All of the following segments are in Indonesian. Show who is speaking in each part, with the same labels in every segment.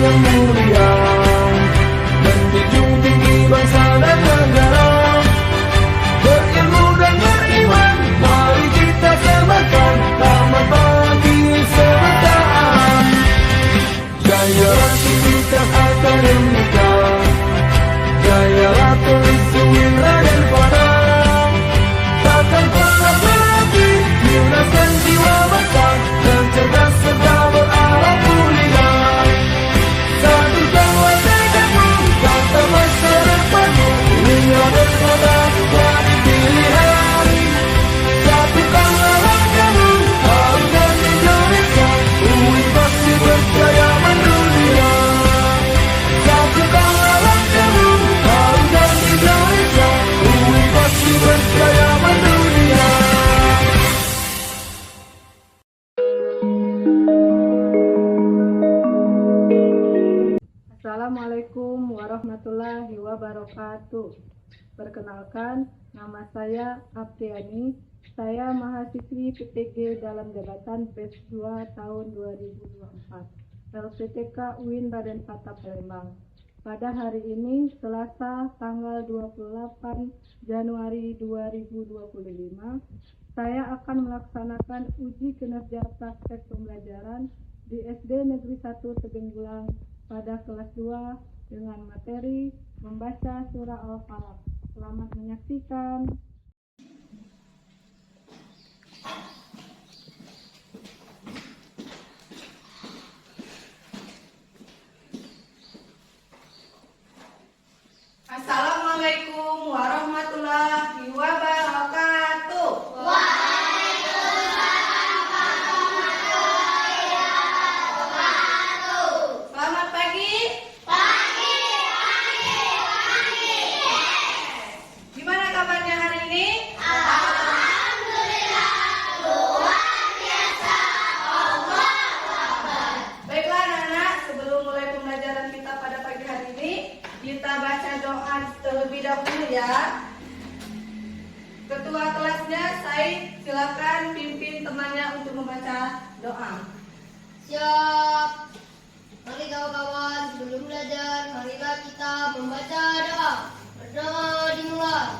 Speaker 1: yang mulia, menjunjung tinggi bangsa dan negara. Berilmu dan beriman, mari kita sebarkan selamat pagi kesetaraan. Jaya Aktivitas Akademika, jayalah Tulis Raden Fana. Takkan pernah berhenti menyunaskan jiwa bangsa dan cerdas serta berakhlak mulia. Satukanlah tekadmu, kata masa depanmu, hingga berkota jadi pilihan. Satukanlah langkahmu, harumkan Indonesia, UI pasti berjaya mendunia. Satukanlah langkahmu, harumkan Indonesia, UI pasti berjaya mendunia.
Speaker 2: Assalamualaikum warahmatullahi wabarakatuh. Perkenalkan, nama saya Apriyani. Saya mahasiswi PTG dalam jabatan PES 2 tahun 2024, LPTK UIN Raden Fata Palembang. Pada hari ini, Selasa tanggal 28 Januari 2025, saya akan melaksanakan uji kinerja praktek pembelajaran di SD Negeri 1 Tebing pada kelas 2 dengan materi membaca surah Al-Falaq. Selamat menyaksikan.
Speaker 3: Assalamualaikum warahmatullahi wabarakatuh. Selamat pagi. Gimana kabarnya hari ini? Baiklah anak-anak, sebelum mulai pembelajaran kita pada pagi hari ini, kita baca doa terlebih dahulu ya. Ketua kelasnya, Said, silakan pimpin temannya untuk membaca doa.
Speaker 4: Siap. Mari kawan-kawan, sebelum belajar, marilah kita membaca doa. Berdoa dimulai.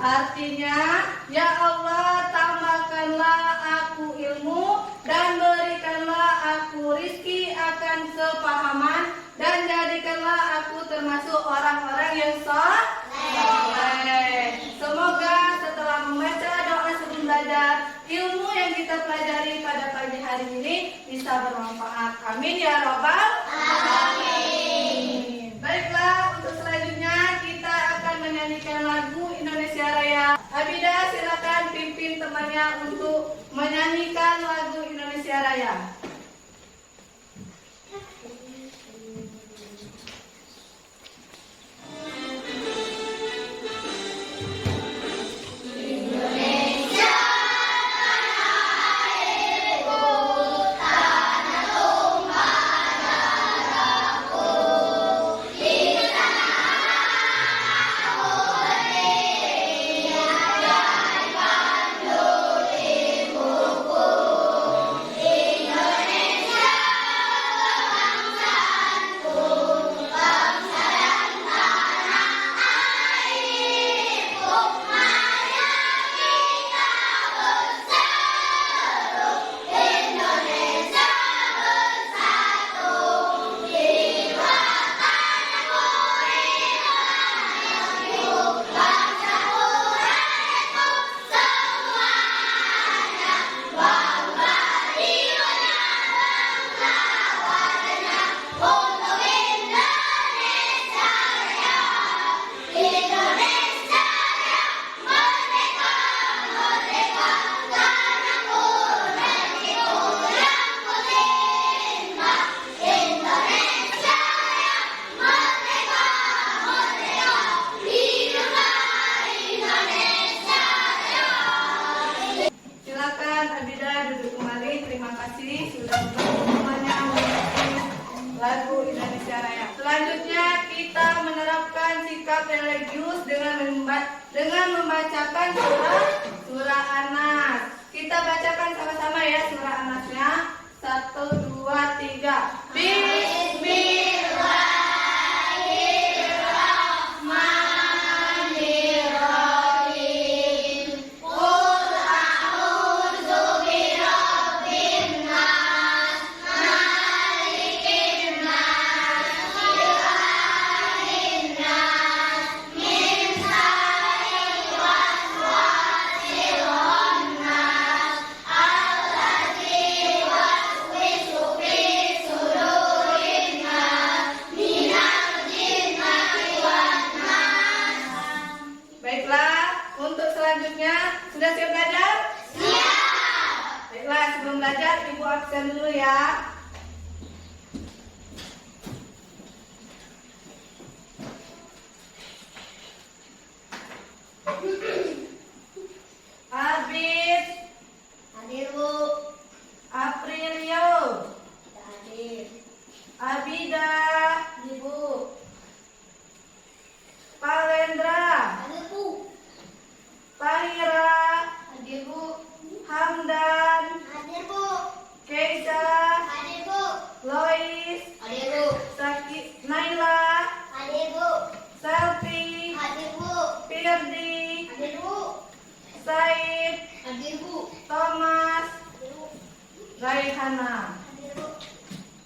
Speaker 3: Artinya, ya Allah, tambahkanlah aku ilmu dan berikanlah aku rizki akan sepahaman dan jadikanlah aku termasuk orang-orang yang saleh. Semoga setelah membaca doa sebelum belajar, ilmu yang kita pelajari pada pagi hari ini bisa bermanfaat. Amin ya Rabbal alamin. Baiklah, untuk selanjutnya kita akan menyanyikan lagu Indonesia Raya. Abida, silakan pimpin temannya untuk menyanyikan lagu Indonesia Raya. membacakan surah An-Nas. Kita bacakan sama-sama ya surah An-Nasnya. 1, 2, 3. Bismillahirrahmanirrahim. Qul a'udzu birabbin nas, malikin nas, ilahin nas, min syarril waswasil khannas, alladzi waswisu fi sudurin nas, minal jinnati wan nas. Baiklah, untuk selanjutnya sudah siap belajar? Siap. Baiklah, sebelum belajar Ibu absen dulu ya. Abid,
Speaker 4: Hadir, Bu.
Speaker 3: Aprilio,
Speaker 4: Hadir.
Speaker 3: Abida,
Speaker 4: Ibu.
Speaker 3: Palendra,
Speaker 4: Hadir, Bu.
Speaker 3: Pahira,
Speaker 4: Hadir, Bu.
Speaker 3: Hamdan,
Speaker 4: Hadir, Bu.
Speaker 3: Keisa,
Speaker 4: Hadir, Bu.
Speaker 3: Lois,
Speaker 4: Hadir, Bu.
Speaker 3: Naila,
Speaker 4: Hadir, Bu.
Speaker 3: Selvi,
Speaker 4: Hadir, Bu.
Speaker 3: Firdi,
Speaker 4: Hadir, Bu.
Speaker 3: Said,
Speaker 4: Hadir, Bu.
Speaker 3: Thomas,
Speaker 4: Hadir, Bu.
Speaker 3: Raihana.
Speaker 4: Hadir, Bu.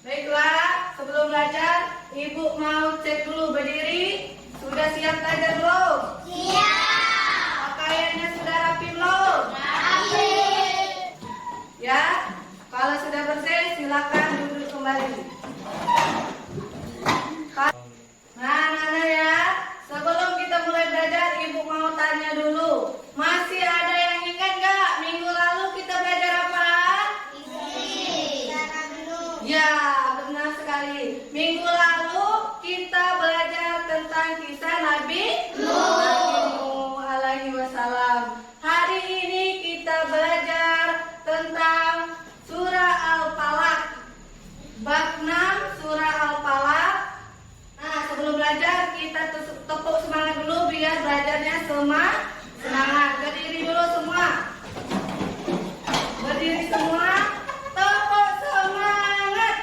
Speaker 3: Baiklah, sebelum belajar Ibu mau cek dulu berdiri. Sudah siap belajar belum?
Speaker 4: Siap.
Speaker 3: Pakaiannya sudah rapi belum?
Speaker 4: Rapi.
Speaker 3: Ya, kalau sudah bersih silakan duduk kembali. Nah, Nana ya, sebelum kita mulai belajar, Ibu mau tanya dulu. Masih ada yang ingat nggak minggu lalu kita belajar apa? Ya, benar sekali. Minggu lalu kita belajar tentang kisah Nabi Nuh alaihi wasallam. Hari ini kita belajar tentang surah Al-Falaq. Bab 6 surah Al-Falaq. Nah, sebelum belajar kita tepuk semangat dulu biar belajarnya semangat. Berdiri dulu semua. Berdiri semua. Tepuk semangat.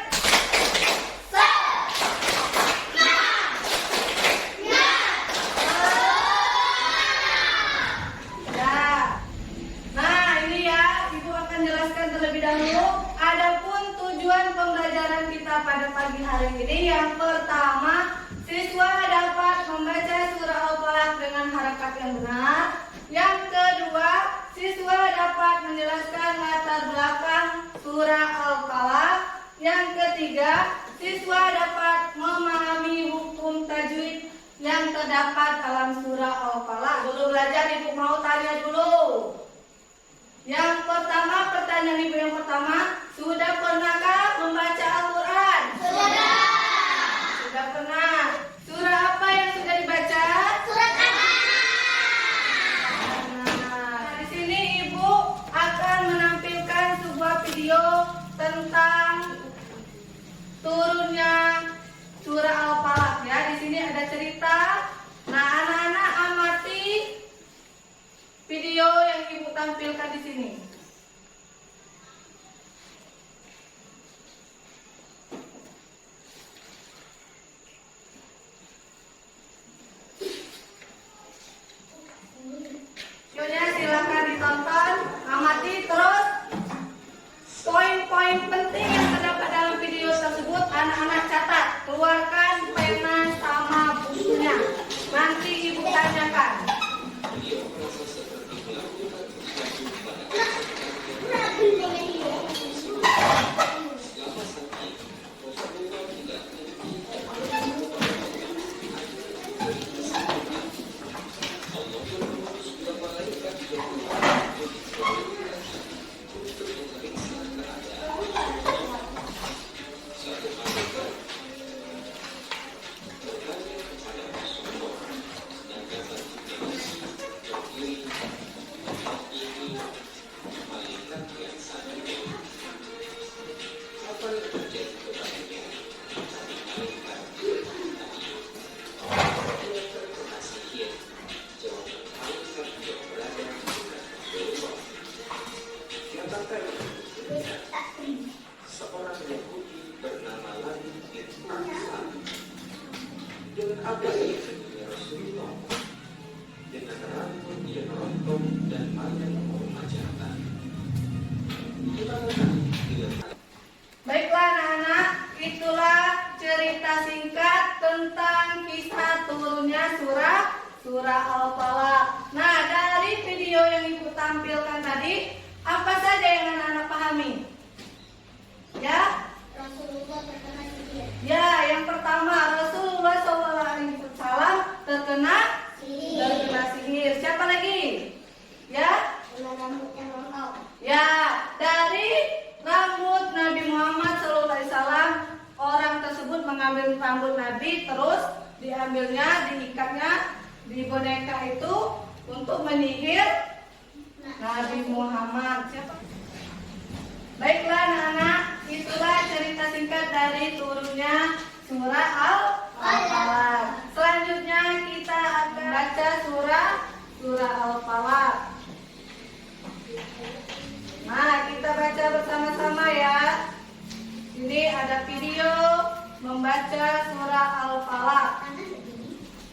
Speaker 3: Ya. Nah, ini ya, Ibu akan jelaskan terlebih dahulu. Adapun tujuan pembelajaran kita pada pagi hari ini, yang pertama, siswa dapat membaca surah Al-Falaq dengan harakat yang benar. Yang kedua, siswa dapat menjelaskan latar belakang surah Al-Falaq. Yang ketiga, siswa dapat memahami hukum tajwid yang terdapat dalam surah Al-Falaq. Dulu belajar, Ibu mau tanya dulu. Yang pertama, pertanyaan Ibu yang pertama, sudah pernahkah membaca Al-Quran?
Speaker 4: Sudah.
Speaker 3: Sudah pernah. Surah apa yang sudah dibaca?
Speaker 4: Surat An-Nas.
Speaker 3: Nah, di sini Ibu akan menampilkan sebuah video tentang turunnya surah Al-Falaq ya. Di sini ada cerita. Nah, anak-anak amati video yang Ibu tampilkan di sini. Videonya silakan ditonton, amati terus. Poin-poin penting yang terdapat dalam video tersebut anak-anak catat, keluarkan pena sama bukunya. Nanti Ibu tanyakan.
Speaker 5: Seorang Yahudi bernama Lawi bin Al-Sa'id dengan apa ia menemui Rasulullah dengan rambut yang rontok dan banyak permajatan.
Speaker 3: Baiklah anak-anak, itulah cerita singkat tentang kisah turunnya surah Al-Falaq. Nah, dari video yang Ibu tampilkan tadi, apa saja yang anak-anak pahami? Ya?
Speaker 4: Rasulullah terkena sihir.
Speaker 3: Ya, yang pertama Rasulullah SAW terkena sihir. Siapa lagi? Ya?
Speaker 4: Ular rambut yang rontok.
Speaker 3: Ya, dari rambut Nabi Muhammad SAW, orang tersebut mengambil rambut Nabi, terus diambilnya, diikatnya di boneka itu untuk menyihir Nabi Muhammad. Siapa? Baiklah anak-anak, itulah cerita singkat dari turunnya surah Al-Falaq. Selanjutnya kita akan baca surah Al-Falaq. Nah, kita baca bersama-sama ya. Ini ada video membaca surah Al-Falaq.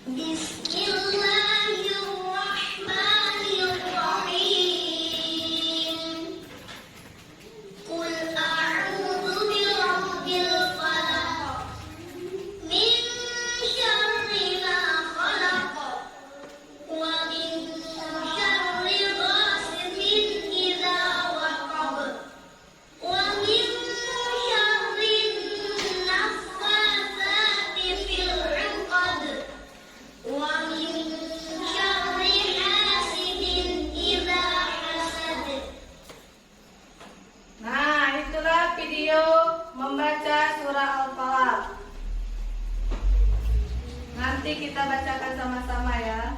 Speaker 4: Bismillahirrahmanirrahim. Qul a'udzu birabbil falaq. Min syarri ma khalaq. Wa min syarri ghasiqin idza waqab. Wa min syarri naffatsati fil 'uqad. Wa min syarri hasidin idza hasad.
Speaker 3: Nah, itulah video membaca surah Al-Falaq. Nanti kita bacakan sama-sama ya.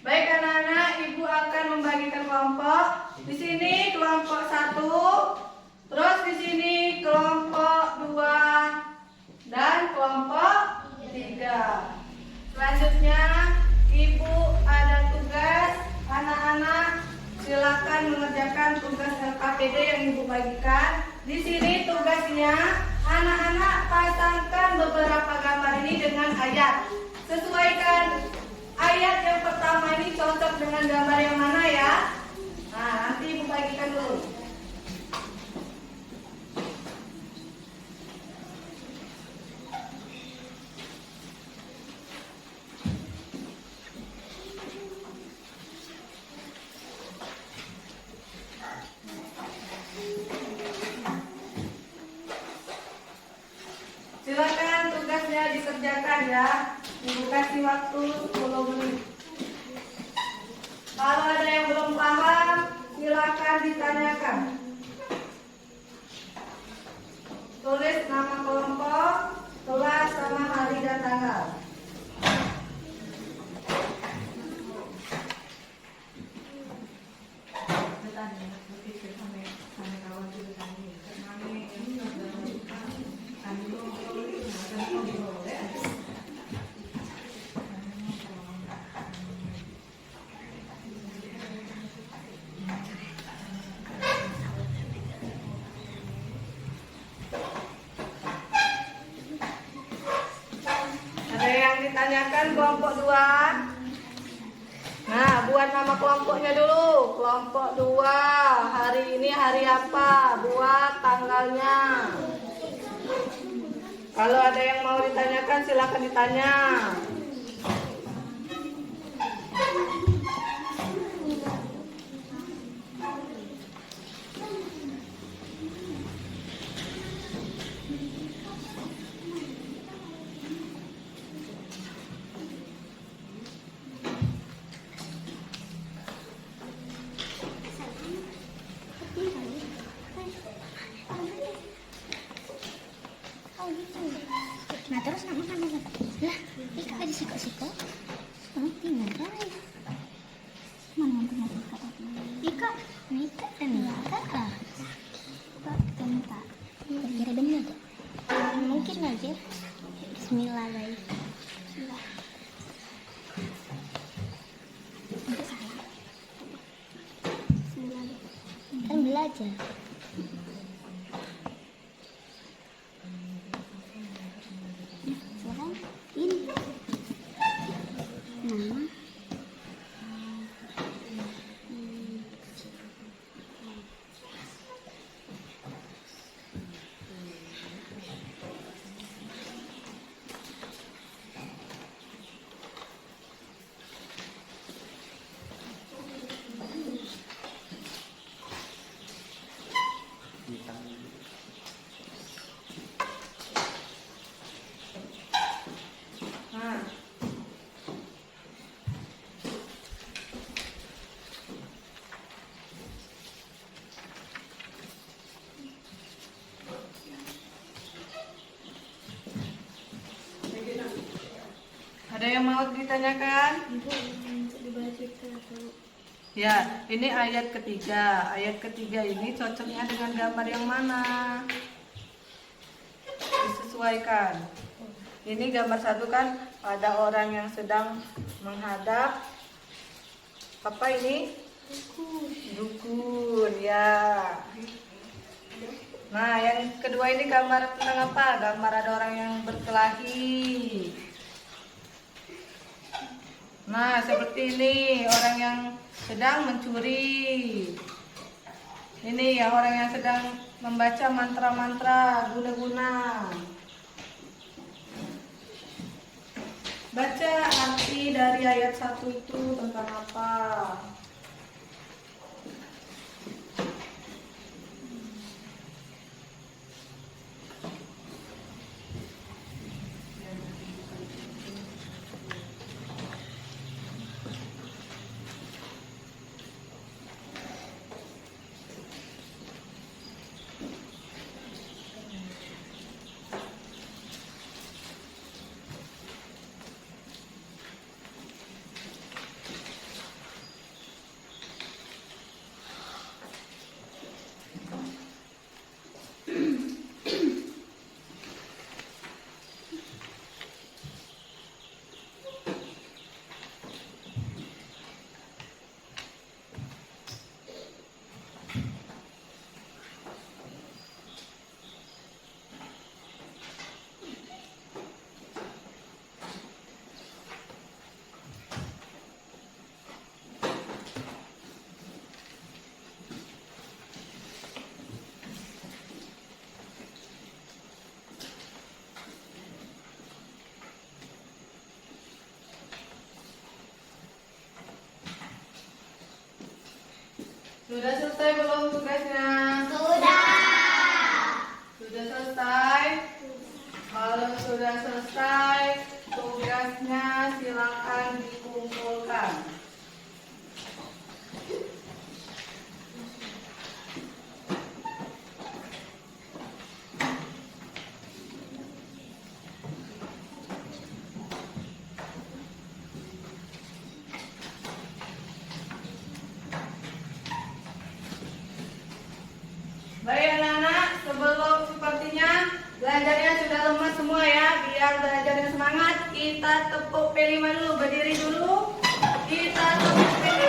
Speaker 3: Baik anak-anak, Ibu akan membagikan kelompok. Di sini kelompok 1, terus di sini kelompok 2 dan kelompok 3. Selanjutnya Ibu ada tugas, anak-anak silakan mengerjakan tugas LKPD yang Ibu bagikan. Di sini tugasnya anak-anak pasangkan beberapa gambar ini dengan ayat. Sesuaikan ayat yang pertama ini cocok dengan gambar yang mana ya. Nah, nanti Ibu bagikan dulu. Silakan tugasnya dikerjakan ya. Ibu kasih waktu 10 menit. Kalau ada yang belum paham, silakan ditanyakan. Tulis nama kelompok, kelas sama hari dan tanggal. Ada yang ditanyakan kelompok 2? Nah, buat nama kelompoknya dulu. Kelompok 2, hari ini hari apa? Buat tanggalnya. Kalau ada yang mau ditanyakan, silakan ditanya.
Speaker 4: Nah terus nak makan apa? Lah, ika ada siko-siko. Tinggal guys. Mana yang punya siko? Ika dan Ika ah. Pak minta. Kira benar tak? Mungkin aja. Bismillah guys. Bismillah. Itu salah. Bismillah. belajar. Sekarang ini nama
Speaker 3: Nah, ada yang mau ditanyakan? Ya, ini ayat ketiga. Ayat ketiga ini cocoknya dengan gambar yang mana? Disesuaikan. Ini gambar satu kan ada orang yang sedang menghadap apa ini? Dukun, ya. Nah, yang kedua ini gambar tentang apa? Gambar ada orang yang berkelahi. Nah, seperti ini orang yang sedang mencuri. Ini ya orang yang sedang membaca mantra-mantra guna-guna. Baca arti dari ayat 1 itu tentang apa? Sudah selesai belum tugasnya? Sudah selesai? Kalau sudah selesai tugasnya silakan dikumpulkan. Baik anak-anak, sebelum sepertinya belajarnya sudah lemas semua ya. Biar belajarnya semangat, kita tepuk P5 dulu, berdiri dulu. Kita tepuk P5.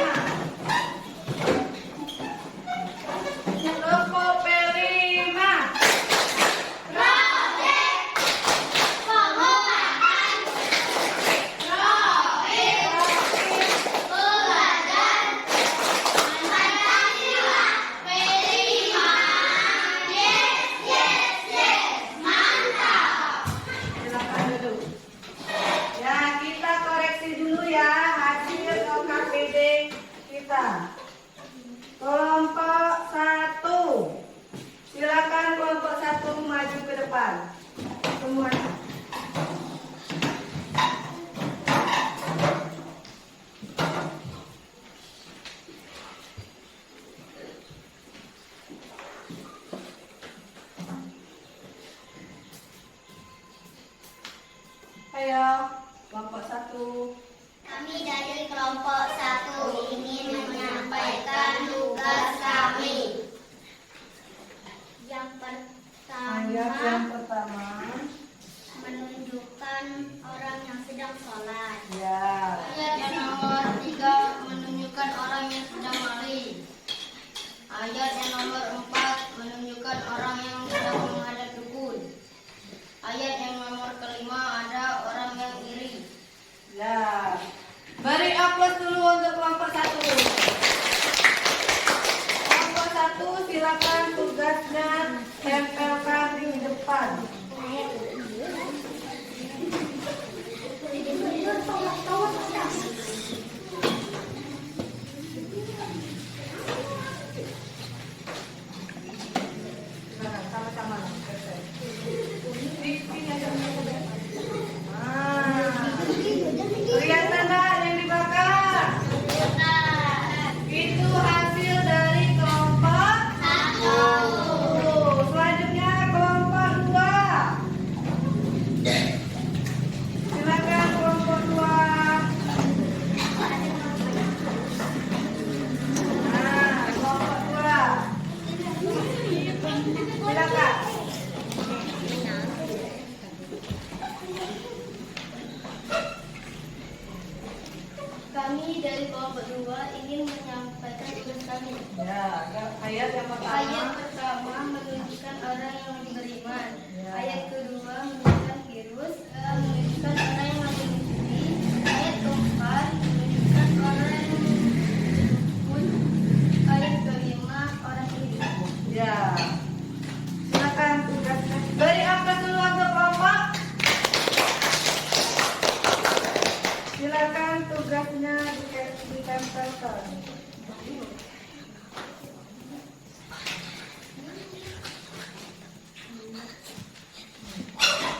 Speaker 3: Tepuk P5. Silakan duduk. Ya, kita koreksi dulu ya hasil LKPD kita. Kelompok 1. Silakan kelompok 1 maju ke depan. Semuanya. Ayo, kelompok 1.
Speaker 4: Kami dari kelompok 1 ingin menyampaikan tugas kami. Yang
Speaker 3: Ayat yang pertama.
Speaker 4: menunjukkan orang yang sedang sholat.
Speaker 3: Ya.
Speaker 4: Ayat yang nomor 3 menunjukkan orang yang sedang maling. Ayat yang nomor
Speaker 3: Ya, ayat yang pertama.
Speaker 4: Ayat pertama menunjukkan orang yang beriman.
Speaker 3: Ya.
Speaker 4: Ayat kedua menunjukkan virus, menunjukkan orang yang lagi mencuri. Ayat keempat menunjukkan orang yang dukun. Ayat kelima orang iri.
Speaker 3: Ya. Silakan tugasnya. Beri aplaus dulu untuk kelompok. Silakan tugasnya ditempelkan.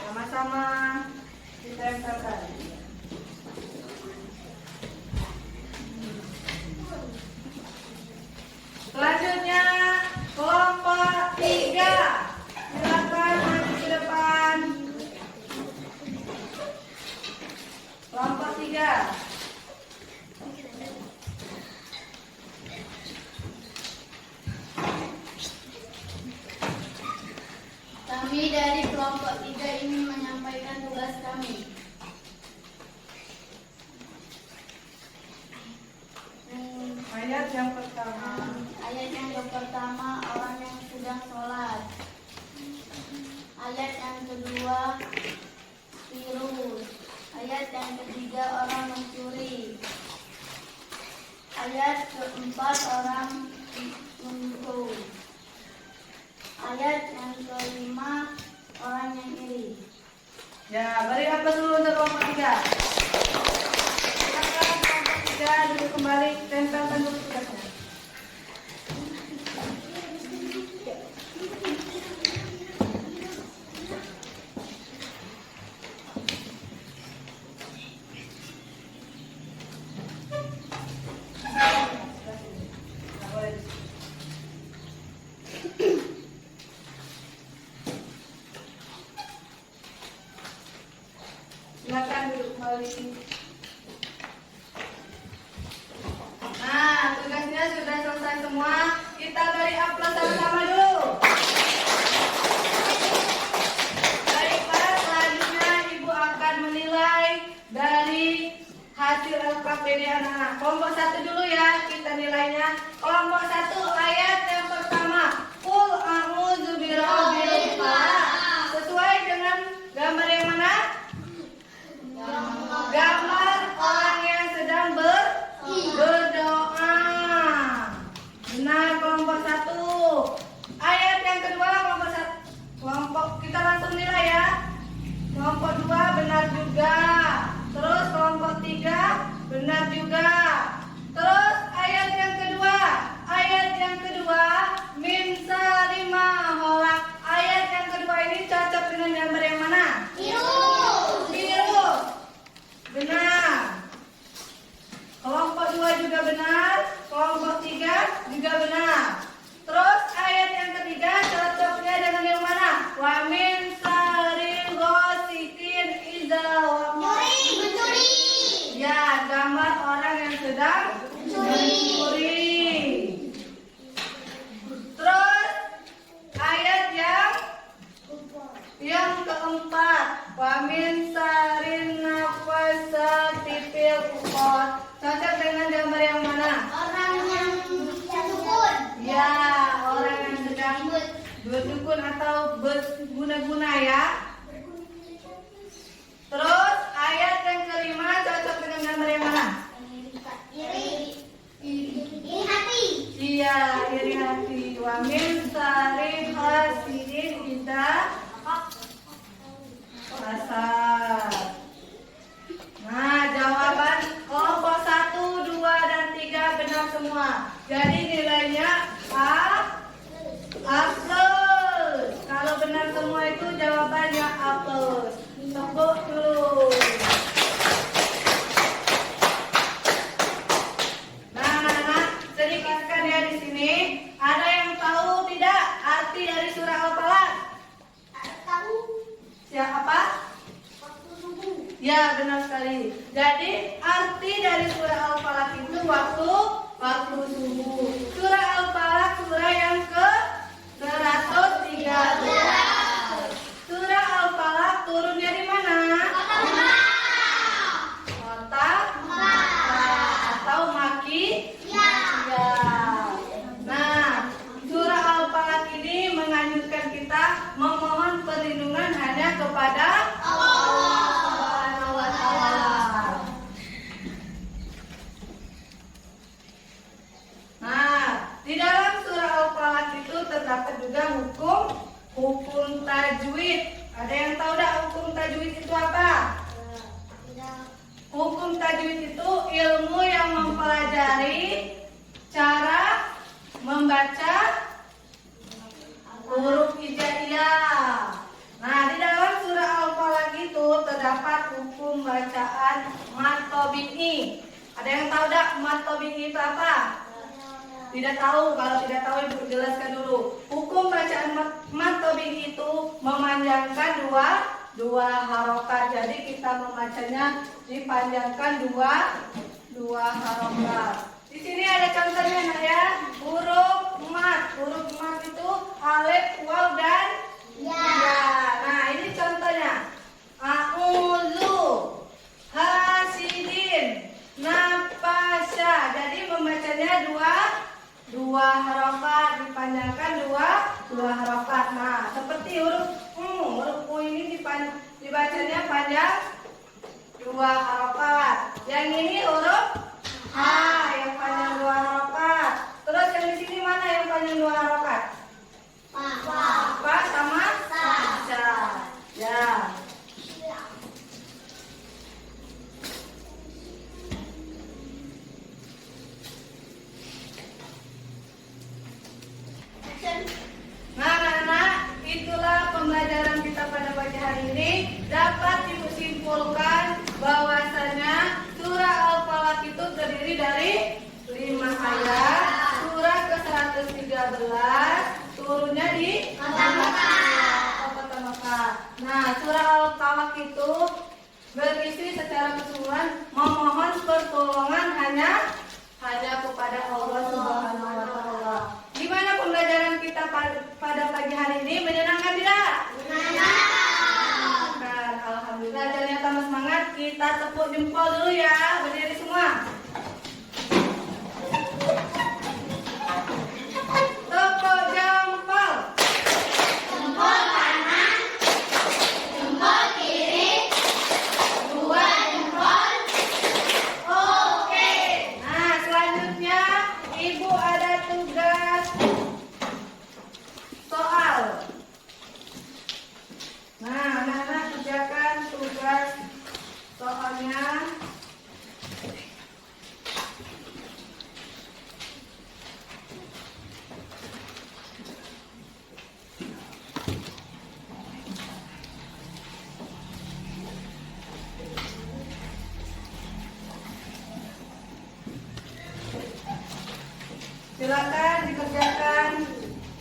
Speaker 3: Sama-sama ditempelkan. Selanjutnya kelompok 3. Silakan maju ke depan. Kelompok 3.
Speaker 4: Kami dari kelompok 3 ingin menyampaikan tugas kami.
Speaker 3: Ayat yang pertama.
Speaker 4: Ayat yang pertama orang yang sedang sholat. Ayat yang kedua virus. Ayat yang ketiga orang mencuri. Ayat keempat orang menuntut. Ayat yang kelima orang yang iri.
Speaker 3: Ya, beri aplaus dulu untuk kelompok 3. Silakan kelompok 3 duduk kembali, tempelkan dulu tugasnya. Silakan duduk kembali. Nah, tugasnya sudah selesai semua. Kita beri aplaus sama-sama dulu. Baiklah, selanjutnya Ibu akan menilai dari hasil LKPD anak-anak. Kelompok 1 dulu ya, kita nilainya. Kelompok 1 ayat yang pertama. Qul a'udzu birabbil falaq. Sesuai dengan gambar yang mana? Gambar orang yang sedang berdoa. Benar, kelompok 1. Ayat yang kedua kelompok 1. Kelompok kita langsung nilai ya. Kelompok 2 benar juga. Terus kelompok 3 benar juga. Terus ayat yang kedua. Ayat yang kedua min salima holak. Ayat yang kedua ini cocok dengan gambar yang mana? Biru. Benar. Kelompok 2 juga benar. Kelompok 3 juga benar. Terus ayat yang ketiga cocoknya dengan yang mana? Wa min saril ghasikin idza waqa'a. Ya, gambar orang yang sedang mencuri. Terus ayat yang keempat, wa min sarin nafasati fil uqad. Cocok dengan gambar yang mana?
Speaker 4: Orang yang dukun.
Speaker 3: Ya, orang yang sedang berdukun atau berguna-guna ya. Terus ayat yang kelima cocok dengan gambar yang mana?
Speaker 4: Iri hati.
Speaker 3: Iya, iri hati. Wa min sarri hasidin idza hasad. Nah, jawaban kelompok 1, 2, dan 3 benar semua. Jadi nilainya A+. Kalau benar semua itu jawabannya A+. Tepuk dulu. Nah, anak-anak, saya dijelaskan ya di sini. Ada yang tahu tidak arti dari surah Al-Falaq?
Speaker 4: Tahu.
Speaker 3: Siapa?
Speaker 4: Waktu subuh.
Speaker 3: Ya, benar sekali. Jadi arti dari surah Al-Falaq itu waktu subuh. Surah Al-Falaq surah yang ke 113. Surah Al-Falaq turunnya di mana? Kota Makkah atau Maki? Ya. Nah, terdapat juga hukum tajwid. Ada yang tahu dah hukum tajwid itu apa? Hukum tajwid itu ilmu yang mempelajari cara membaca huruf hijaiyah. Nah, di dalam surah Al-Falaq itu terdapat hukum bacaan mad tabi'i. Ada yang tahu tak mad tabi'i itu apa? Tidak tahu. Kalau tidak tahu Ibu jelaskan dulu. Hukum bacaan mad tabi'i itu memanjangkan dua harokat. Jadi kita membacanya dipanjangkan dua harokat. Di sini ada contohnya nak ya. Huruf mad. Huruf mad itu alif, waw dan ya. Nah, ini contohnya. A'udzu hasidin nafasya. Jadi membacanya dua harokat, dipanjangkan dua harokat. Nah, seperti huruf U ini dibacanya panjang dua harokat. Yang ini huruf H yang panjang dua harokat. Terus yang di sini mana yang panjang dua harokat? Pa sama sa. Ya. Nah, anak-anak, itulah pembelajaran kita pada pagi hari ini. Dapat Ibu simpulkan bahwasanya surah Al-Falaq itu terdiri dari 5 ayat. Surah ke-113 turunnya di Kota Mekah. Nah, surah Al-Falaq itu berisi secara keseluruhan memohon pertolongan hanya kepada Allah Subhanahu wa taala. Gimana pembelajaran kita pada pagi hari ini? Menyenangkan tidak? Menyenangkan. Alhamdulillah. Dan tambah semangat, kita tepuk jempol dulu ya. Berdiri semua. Tepuk jempol. Jempol kanan, jempol kiri, dua jempol. Oke. Nah, selanjutnya Ibu ada tugas soal. Nah, anak-anak kerjakan tugas soalnya. Silakan dikerjakan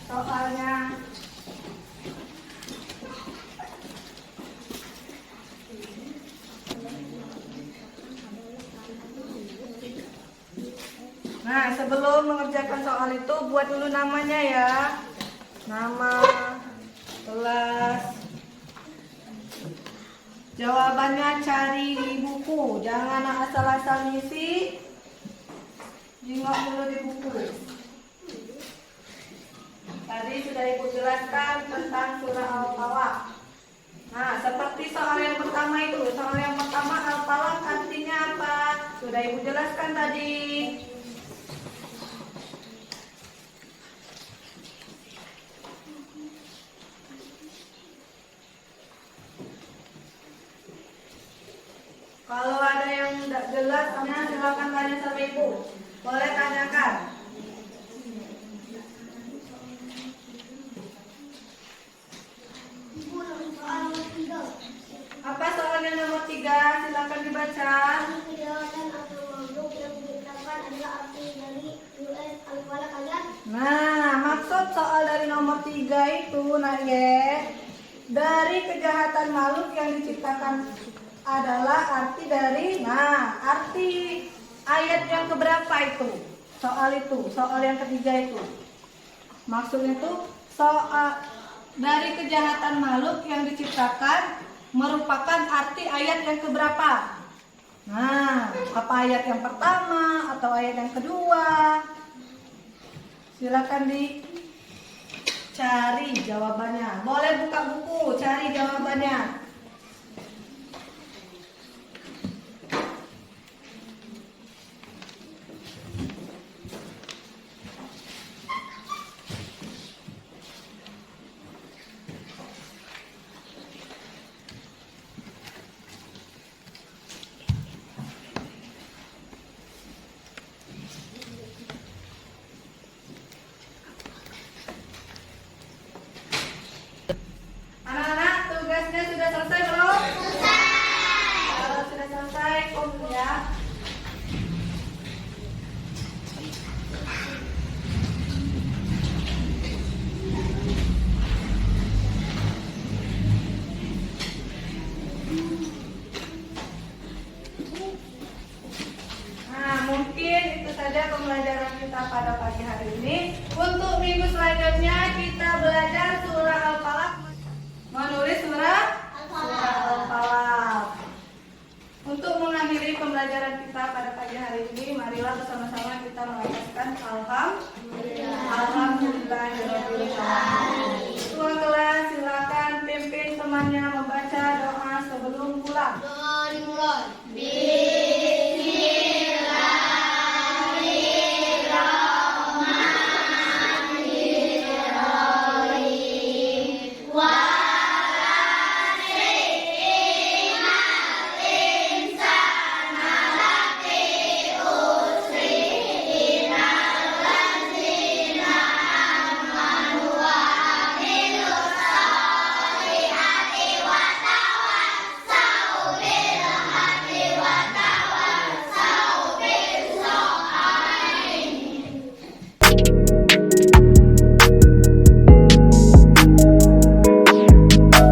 Speaker 3: soalnya. Nah, sebelum mengerjakan soal itu buat dulu namanya ya. Nama, kelas. Jawabannya cari di buku. Jangan asal-asal ngisi. Jengok dulu di buku. Tadi sudah Ibu jelaskan tentang surah Al-Falaq. Nah, seperti soal yang pertama itu. Soal yang pertama Al-Falaq artinya apa? Sudah Ibu jelaskan tadi. Kalau ada yang tidak jelas, silakan tanya sama Ibu. Boleh tanyakan. Apa soalnya nomor 3? Silakan dibaca.
Speaker 4: Kejahatan atau makhluk yang diterapkan adalah arti dari US Al-Falaq ayat.
Speaker 3: Nah, maksud soal dari nomor 3 itu, dari kejahatan makhluk yang diciptakan adalah arti dari, arti ayat yang keberapa itu? Soal yang ketiga itu. Maksudnya itu soal dari kejahatan makhluk yang diciptakan merupakan arti ayat yang keberapa? Nah, apa ayat yang pertama atau ayat yang kedua? Silakan dicari jawabannya. Boleh buka buku, cari jawabannya. kita pada pagi hari ini. Untuk minggu selanjutnya kita belajar surah Al-Falaq. Menulis surah Al-Falaq. Untuk mengakhiri pembelajaran kita pada pagi hari ini, marilah bersama-sama kita mengatakan Alhamdulillahirobbilalamin. Tuan kelas silakan pimpin temannya membaca doa sebelum pulang.